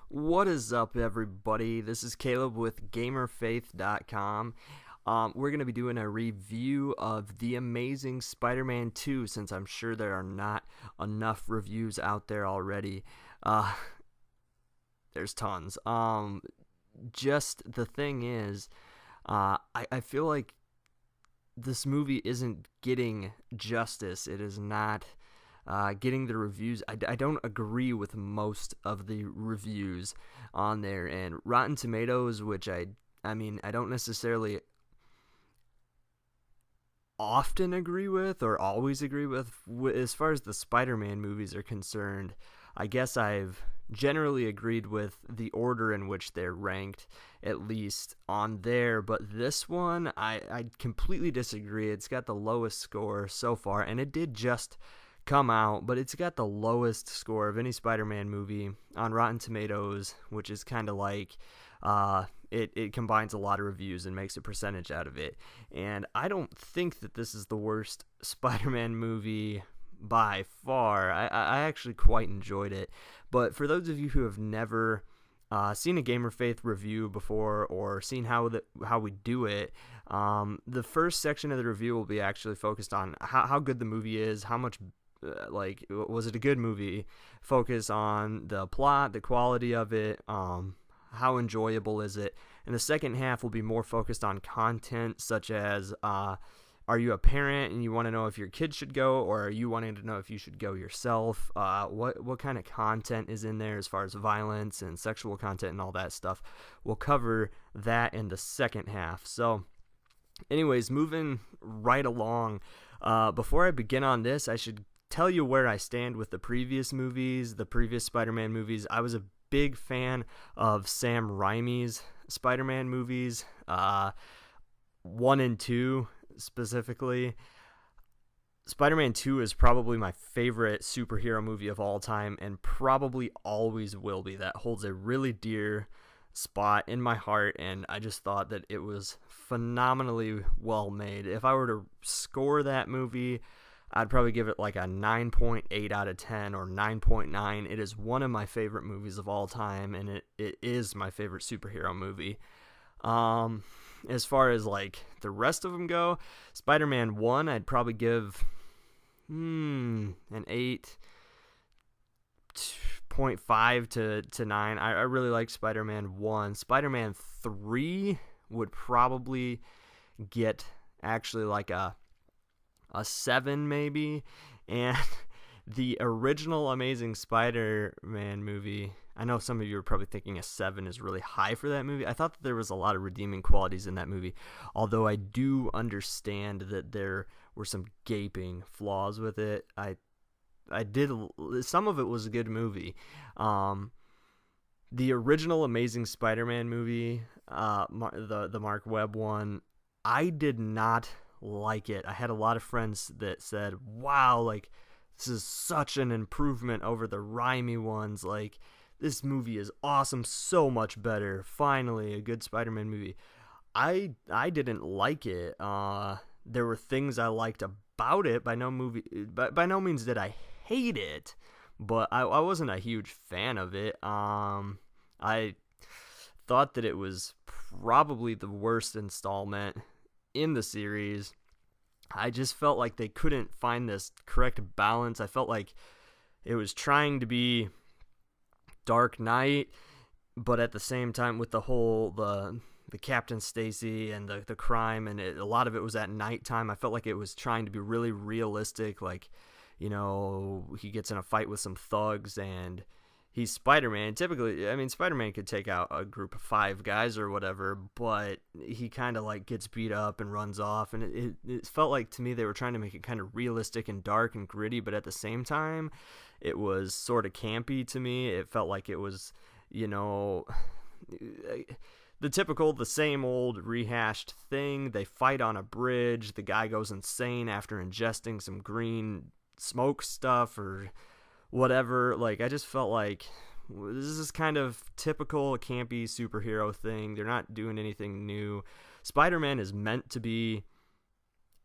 What is up, everybody? This is Caleb with GamerFaith.com. We're going to be doing a review of The Amazing Spider-Man 2 since I'm sure there are not enough reviews out there already. There's tons. Just the thing is, I feel like this movie isn't getting justice. It is not getting the reviews. I don't agree with most of the reviews on there, and Rotten Tomatoes, which I mean I don't necessarily often agree with or always agree with as far as the Spider-Man movies are concerned. I guess I've generally agreed with the order in which they're ranked, at least on there, but this one I completely disagree. It's got the lowest score so far, and it did just come out, but it's got the lowest score of any Spider-Man movie on Rotten Tomatoes, which is kind of like it combines a lot of reviews and makes a percentage out of it. And I don't think that this is the worst Spider-Man movie by far. I actually quite enjoyed it. But for those of you who have never seen a Gamer Faith review before or seen how we do it, the first section of the review will be actually focused on how good the movie is, how much was it a good movie, focus on the plot, the quality of it, how enjoyable is it, and the second half will be more focused on content such as are you a parent and you want to know if your kid should go, or are you wanting to know if you should go yourself, what kind of content is in there as far as violence and sexual content and all that stuff. We'll cover that in the second half. So anyways, moving right along, before I begin on this, I should tell you where I stand with the previous movies, the previous Spider-Man movies. I was a big fan of Sam Raimi's Spider-Man movies, 1 and 2 specifically. Spider-Man 2 is probably my favorite superhero movie of all time and probably always will be. That holds a really dear spot in my heart, and I just thought that it was phenomenally well made. If I were to score that movie, I'd probably give it like a 9.8 out of 10 or 9.9. It is one of my favorite movies of all time, and it is my favorite superhero movie. As far as like the rest of them go, Spider-Man 1, I'd probably give an 8.5 to 9. I really like Spider-Man 1. Spider-Man 3 would probably get actually like a 7 maybe. And the original Amazing Spider-Man movie, I know some of you are probably thinking a 7 is really high for that movie. I thought that there was a lot of redeeming qualities in that movie, although I do understand that there were some gaping flaws with it. Some of it was a good movie. The original Amazing Spider-Man movie, the Mark Webb one, I did not like it. I had a lot of friends that said, wow, like this is such an improvement over the Raimi ones. Like this movie is awesome, so much better. Finally, a good Spider-Man movie. I didn't like it. There were things I liked about it. By no means did I hate it, but I wasn't a huge fan of it. I thought that it was probably the worst installment in the series. I just felt like they couldn't find this correct balance. I felt like it was trying to be Dark Knight, but at the same time with the whole the Captain Stacy and the crime, and a lot of it was at nighttime. I felt like it was trying to be really realistic, like, you know, he gets in a fight with some thugs and he's Spider-Man. Typically, I mean, Spider-Man could take out a group of 5 guys or whatever, but he kind of like gets beat up and runs off, and it felt like to me they were trying to make it kind of realistic and dark and gritty, but at the same time it was sort of campy to me. It felt like it was, you know, the same old rehashed thing. They fight on a bridge, the guy goes insane after ingesting some green smoke stuff or whatever. Like, I just felt like this is kind of typical campy superhero thing. They're not doing anything new. Spider-Man is meant to be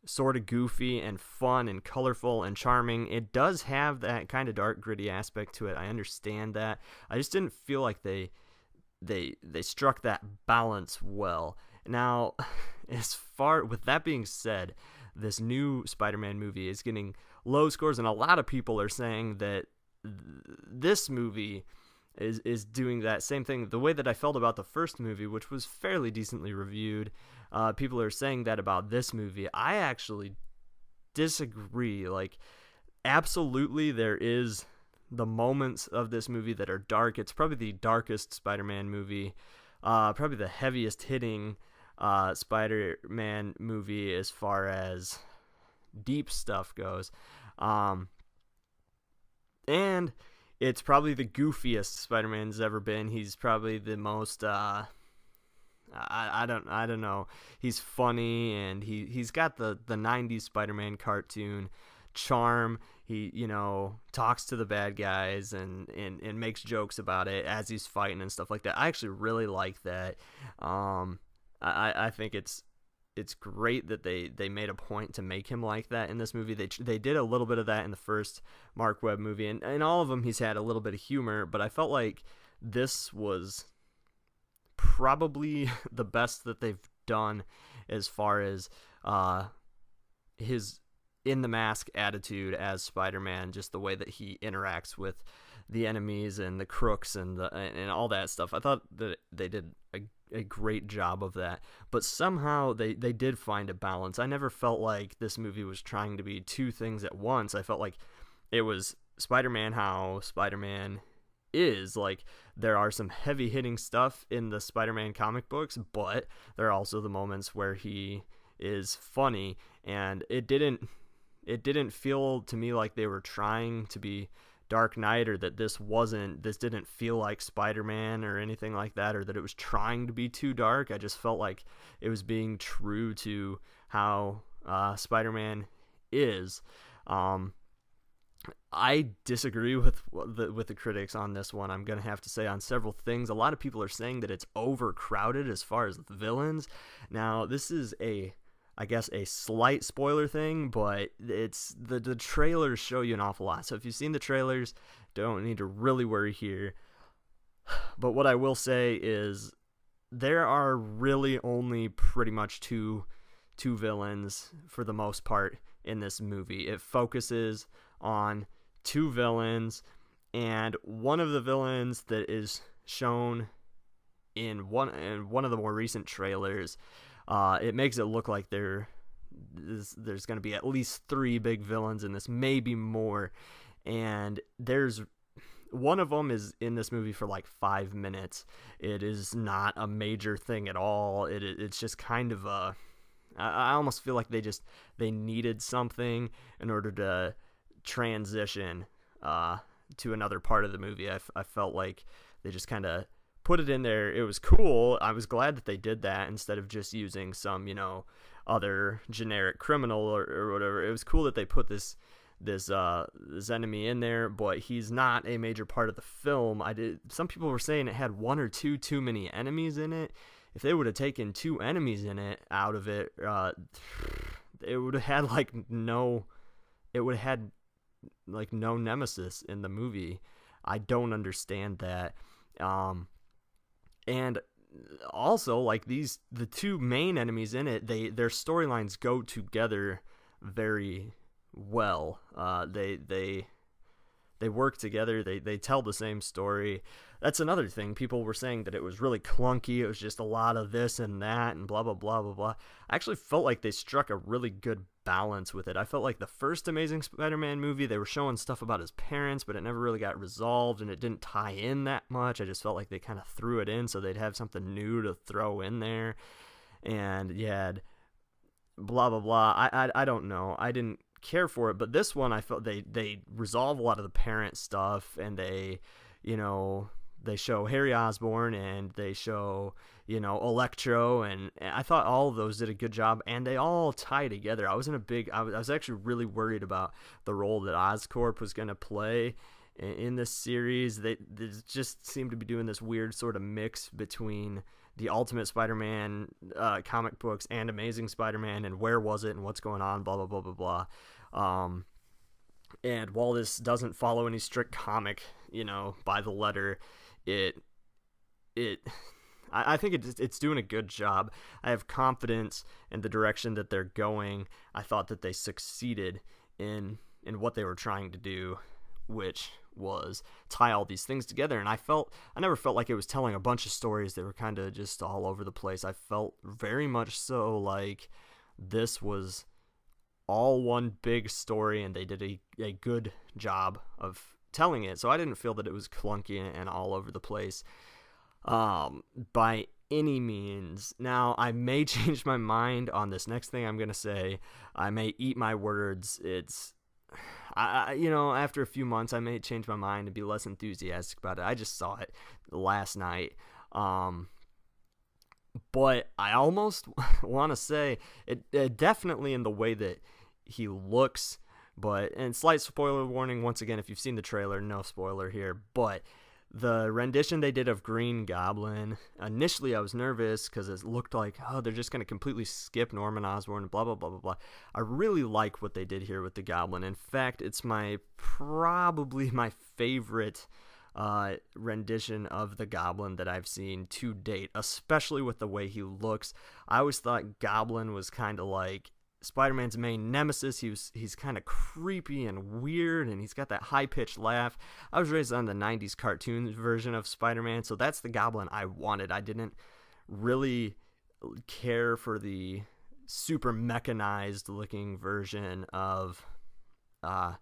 sort of goofy and fun and colorful and charming. It does have that kind of dark, gritty aspect to it. I understand that. I just didn't feel like they struck that balance well. Now, with that being said, this new Spider-Man movie is getting low scores, and a lot of people are saying that this movie is doing that same thing. The way that I felt about the first movie, which was fairly decently reviewed, people are saying that about this movie. I actually disagree. Like, absolutely, there is the moments of this movie that are dark. It's probably the darkest Spider-Man movie, probably the heaviest hitting Spider-Man movie as far as deep stuff goes. And it's probably the goofiest Spider-Man's ever been. He's probably the most I don't know. He's funny, and he's got the 90s Spider-Man cartoon charm. He, talks to the bad guys and makes jokes about it as he's fighting and stuff like that. I actually really like that. I think it's great that they made a point to make him like that in this movie. They did a little bit of that in the first Mark Webb movie, and in all of them he's had a little bit of humor, but I felt like this was probably the best that they've done as far as his in the mask attitude as Spider-Man, just the way that he interacts with the enemies and the crooks and all that stuff. I thought that they did a great job of that, but somehow they did find a balance. I never felt like this movie was trying to be two things at once. I felt like it was Spider-Man how Spider-Man is. Like, there are some heavy hitting stuff in the Spider-Man comic books, but there are also the moments where he is funny, and it didn't feel to me like they were trying to be Dark Knight, or that this didn't feel like Spider-Man or anything like that, or that it was trying to be too dark. I just felt like it was being true to how Spider-Man is. I disagree with the critics on this one. I'm going to have to say on several things. A lot of people are saying that it's overcrowded as far as the villains. Now, this is I guess a slight spoiler thing, but it's the trailers show you an awful lot. So if you've seen the trailers, don't need to really worry here. But what I will say is there are really only pretty much two villains for the most part in this movie. It focuses on two villains, and one of the villains that is shown in one of the more recent trailers, it makes it look like there's going to be at least 3 big villains in this, maybe more. And there's one of them is in this movie for like 5 minutes. It is not a major thing at all. It's just kind of I almost feel like they needed something in order to transition to another part of the movie. I felt like they just kind of put it in there. It was cool. I was glad that they did that instead of just using some, other generic criminal or whatever. It was cool that they put this enemy in there, but he's not a major part of the film. Some people were saying it had 1 or 2 too many enemies in it. If they would have taken 2 enemies in it out of it, it would have had no nemesis in the movie. I don't understand that. And also, the 2 main enemies in it, their storylines go together very well. They work together. They tell the same story. That's another thing. People were saying that it was really clunky. It was just a lot of this and that and blah, blah, blah, blah, blah. I actually felt like they struck a really good balance with it. I felt like the first Amazing Spider-Man movie, they were showing stuff about his parents, but it never really got resolved, and it didn't tie in that much. I just felt like they kind of threw it in so they'd have something new to throw in there. And you had blah, blah, blah. I don't know. I didn't care for it, but this one I felt they resolve a lot of the parent stuff, and they show Harry Osborn, and they show Electro, and I thought all of those did a good job, and they all tie together. I was actually really worried about the role that Oscorp was going to play in this series. They just seemed to be doing this weird sort of mix between the Ultimate Spider-Man comic books and Amazing Spider-Man, and where was it and what's going on, blah, blah, blah, blah, blah. And while this doesn't follow any strict comic, by the letter, I think it's doing a good job. I have confidence in the direction that they're going. I thought that they succeeded in what they were trying to do, which was tie all these things together. And I never felt like it was telling a bunch of stories that were kind of just all over the place. I felt very much so like this was all one big story, and they did a good job of telling it. So I didn't feel that it was clunky and all over the place by any means. Now, I may change my mind on this next thing I'm going to say. I may eat my words. After a few months, I may change my mind and be less enthusiastic about it. I just saw it last night. But I almost want to say it definitely in the way that he looks, and slight spoiler warning, once again, if you've seen the trailer, no spoiler here, but the rendition they did of Green Goblin, initially I was nervous because it looked like, they're just going to completely skip Norman Osborn and blah, blah, blah, blah, blah. I really like what they did here with the Goblin. In fact, it's probably my favorite rendition of the Goblin that I've seen to date, especially with the way he looks. I always thought Goblin was kind of like Spider-Man's main nemesis. He's kind of creepy and weird, and he's got that high-pitched laugh. I was raised on the 90s cartoon version of Spider-Man, so that's the Goblin I wanted. I didn't really care for the super mechanized looking version of the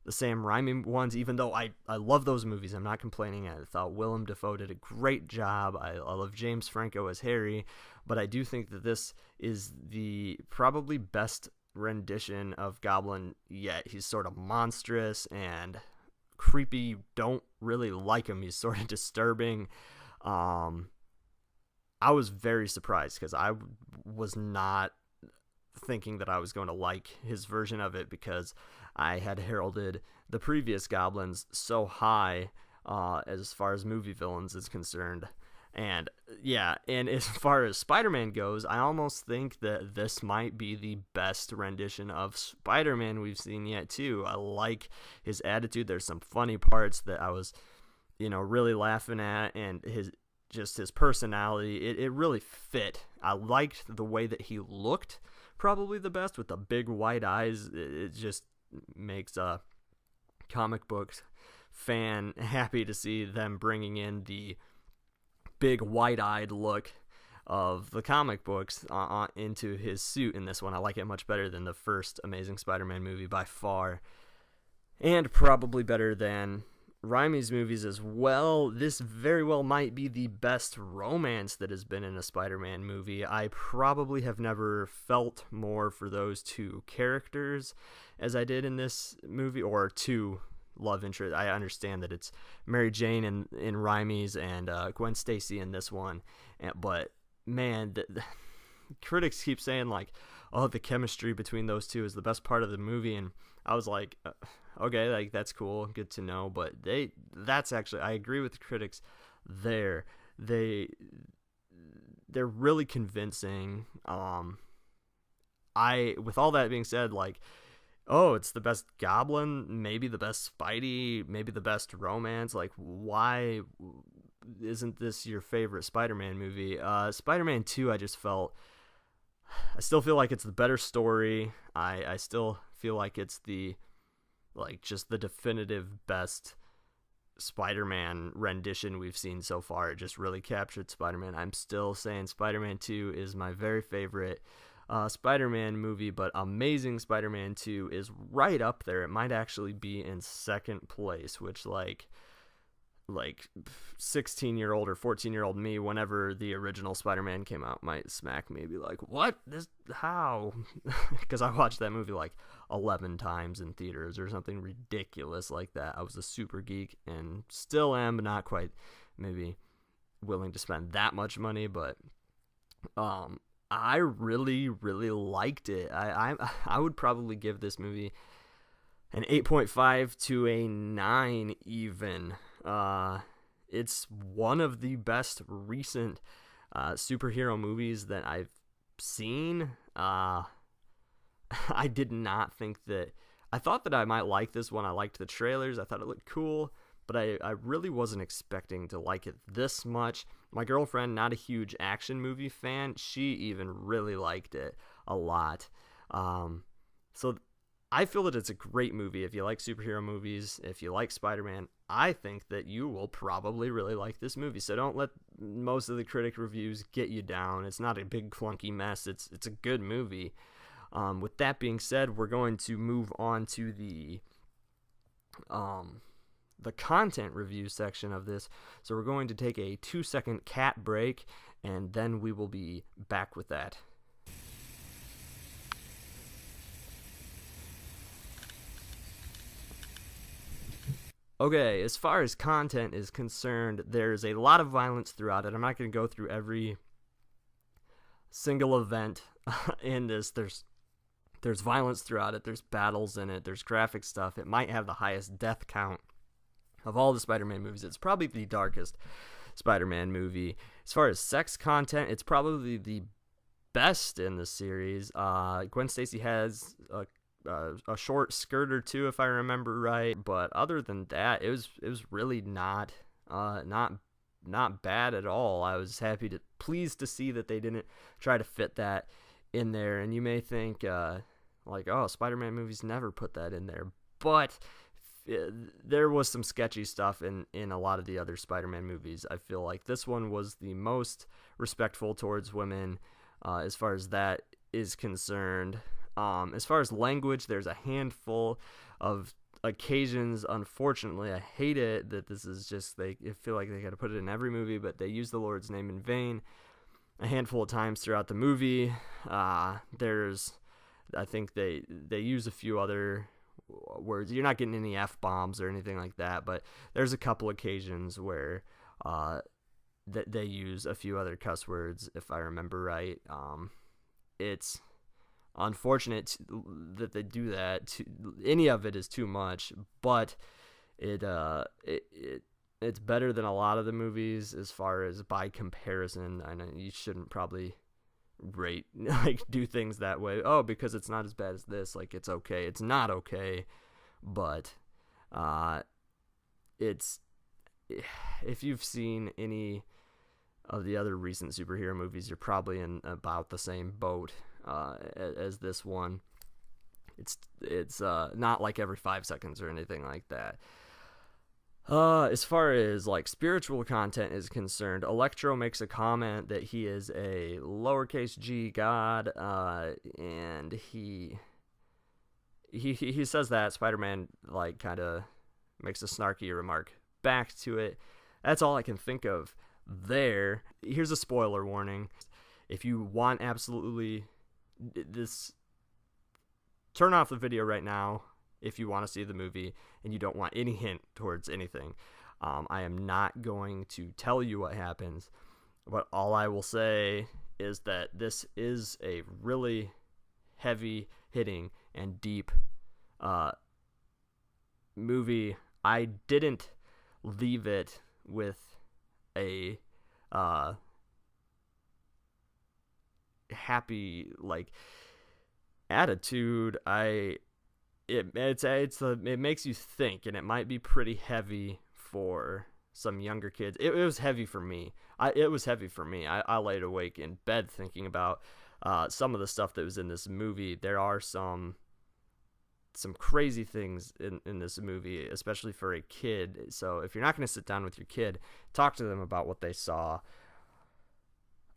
Sam Raimi ones, even though I love those movies. I'm not complaining. I thought Willem Dafoe did a great job. I love James Franco as Harry, but I do think that this is the probably best rendition of Goblin yet. He's sort of monstrous and creepy. You don't really like him. He's sort of disturbing. I was very surprised because I was not thinking that I was going to like his version of it, because I had heralded the previous Goblins so high as far as movie villains is concerned. And as far as Spider-Man goes, I almost think that this might be the best rendition of Spider-Man we've seen yet too. I like his attitude. There's some funny parts that I was, really laughing at, and his personality, it really fit. I liked the way that he looked probably the best, with the big white eyes. It just makes a comic book fan happy to see them bringing in the big white-eyed look of the comic books into his suit in this one. I like it much better than the first Amazing Spider-Man movie by far, and probably better than Raimi's movies as well. This very well might be the best romance that has been in a Spider-Man movie. I probably have never felt more for those two characters as I did in this movie, or two love interest. I understand that it's Mary Jane in Raimi's and Gwen Stacy in this one, but man, the critics keep saying like, the chemistry between those two is the best part of the movie, and I was like, okay, like that's cool, good to know. But that's actually, I agree with the critics there. They're really convincing. With all that being said, like, it's the best Goblin, maybe the best Spidey, maybe the best romance. Like, why isn't this your favorite Spider-Man movie? Spider-Man 2, I still feel like it's the better story. I still feel like it's just the definitive best Spider-Man rendition we've seen so far. It just really captured Spider-Man. I'm still saying Spider-Man 2 is my very favorite Spider-Man movie, but Amazing Spider-Man 2 is right up there. It might actually be in second place, which like 16-year-old or 14-year-old me, whenever the original Spider-Man came out, might smack me, be like, what? How? Because I watched that movie like 11 times in theaters or something ridiculous like that. I was a super geek, and still am, but not quite maybe willing to spend that much money, but I really, really liked it. I would probably give this movie an 8.5 to a 9 even. It's one of the best recent superhero movies that I've seen, I did not think that. I thought that I might like this one. I liked the trailers. I thought it looked cool, but I really wasn't expecting to like it this much. My girlfriend, not a huge action movie fan, she even really liked it a lot. So I feel that it's a great movie. If you like superhero movies, if you like Spider-Man, I think that you will probably really like this movie. So don't let most of the critic reviews get you down. It's not a big clunky mess. It's a good movie. With that being said, we're going to move on to the content review section of this. So we're going to take a 2-second cat break, and then we will be back with that. Okay, as far as content is concerned, there's a lot of violence throughout it. I'm not going to go through every single event in this. There's violence throughout it. There's battles in it. There's graphic stuff. It might have the highest death count of all the Spider-Man movies. It's probably the darkest Spider-Man movie. As far as sex content, it's probably the best in the series. Gwen Stacy has a short skirt or two, if I remember right, but other than that, it was really not bad at all. I was pleased to see that they didn't try to fit that in there. And you may think like, oh, Spider-Man movies never put that in there, but there was some sketchy stuff in a lot of the other Spider-Man movies. I feel like this one was the most respectful towards women as far as that is concerned. As far as language, there's a handful of occasions. Unfortunately, I hate it that this is just, I feel like they got to put it in every movie, but they use the Lord's name in vain a handful of times throughout the movie. I think they use a few other words. You're not getting any F-bombs or anything like that, but there's a couple occasions where they use a few other cuss words, if I remember right. It's unfortunate that they do that. Any of it is too much, but it's better than a lot of the movies as far as by comparison. I know you shouldn't probably do things that way. Oh, because it's not as bad as this, like it's okay. It's not okay, but it's, if you've seen any of the other recent superhero movies, you're probably in about the same boat as this one. It's not like every 5 seconds or anything like that. As far as like spiritual content is concerned, Electro makes a comment that he is a lowercase g god, and he says that Spider-Man like kind of makes a snarky remark back to it. That's all I can think of there. Here's a spoiler warning. If you want absolutely this, turn off the video right now if you want to see the movie and you don't want any hint towards anything. I am not going to tell you what happens, but all I will say is that this is a really heavy hitting and deep movie. I didn't leave it with a happy like attitude. It makes you think, and it might be pretty heavy for some younger kids. It was heavy for me. It was heavy for me. I laid awake in bed thinking about some of the stuff that was in this movie. There are some crazy things in this movie, especially for a kid. So if you're not going to sit down with your kid, talk to them about what they saw.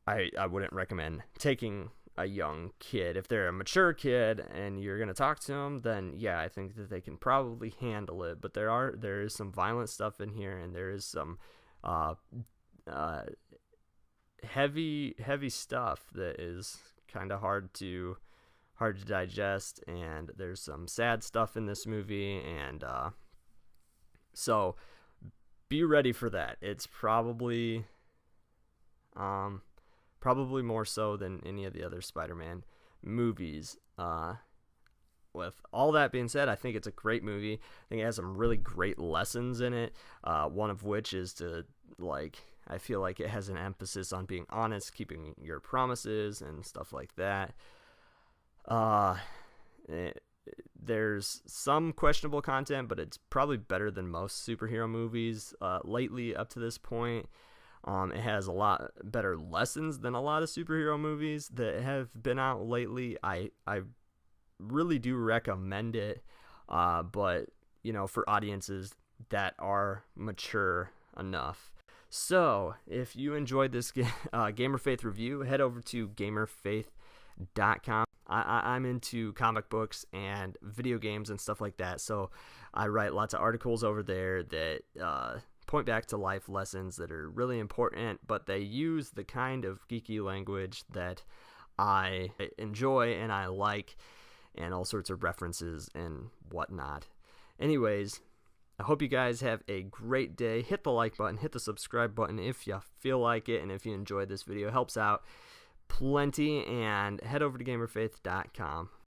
I wouldn't recommend taking a young kid. If they're a mature kid and you're going to talk to them, then yeah, I think that they can probably handle it. But there is some violent stuff in here, and there is some heavy stuff that is kind of hard to digest, and there's some sad stuff in this movie, and so be ready for that. It's probably more so than any of the other Spider-Man movies. With all that being said, I think it's a great movie. I think it has some really great lessons in it, one of which is to, like, I feel like it has an emphasis on being honest, keeping your promises, and stuff like that. There's some questionable content, but it's probably better than most superhero movies lately up to this point. It has a lot better lessons than a lot of superhero movies that have been out lately. I really do recommend it, but for audiences that are mature enough. So if you enjoyed this Gamer Faith review, head over to gamerfaith.com. I'm into comic books and video games and stuff like that, so I write lots of articles over there that point back to life lessons that are really important, but they use the kind of geeky language that I enjoy and I like, and all sorts of references and whatnot. Anyways, I hope you guys have a great day. Hit the like button, hit the subscribe button if you feel like it, and if you enjoyed this video, it helps out plenty, and head over to gamerfaith.com.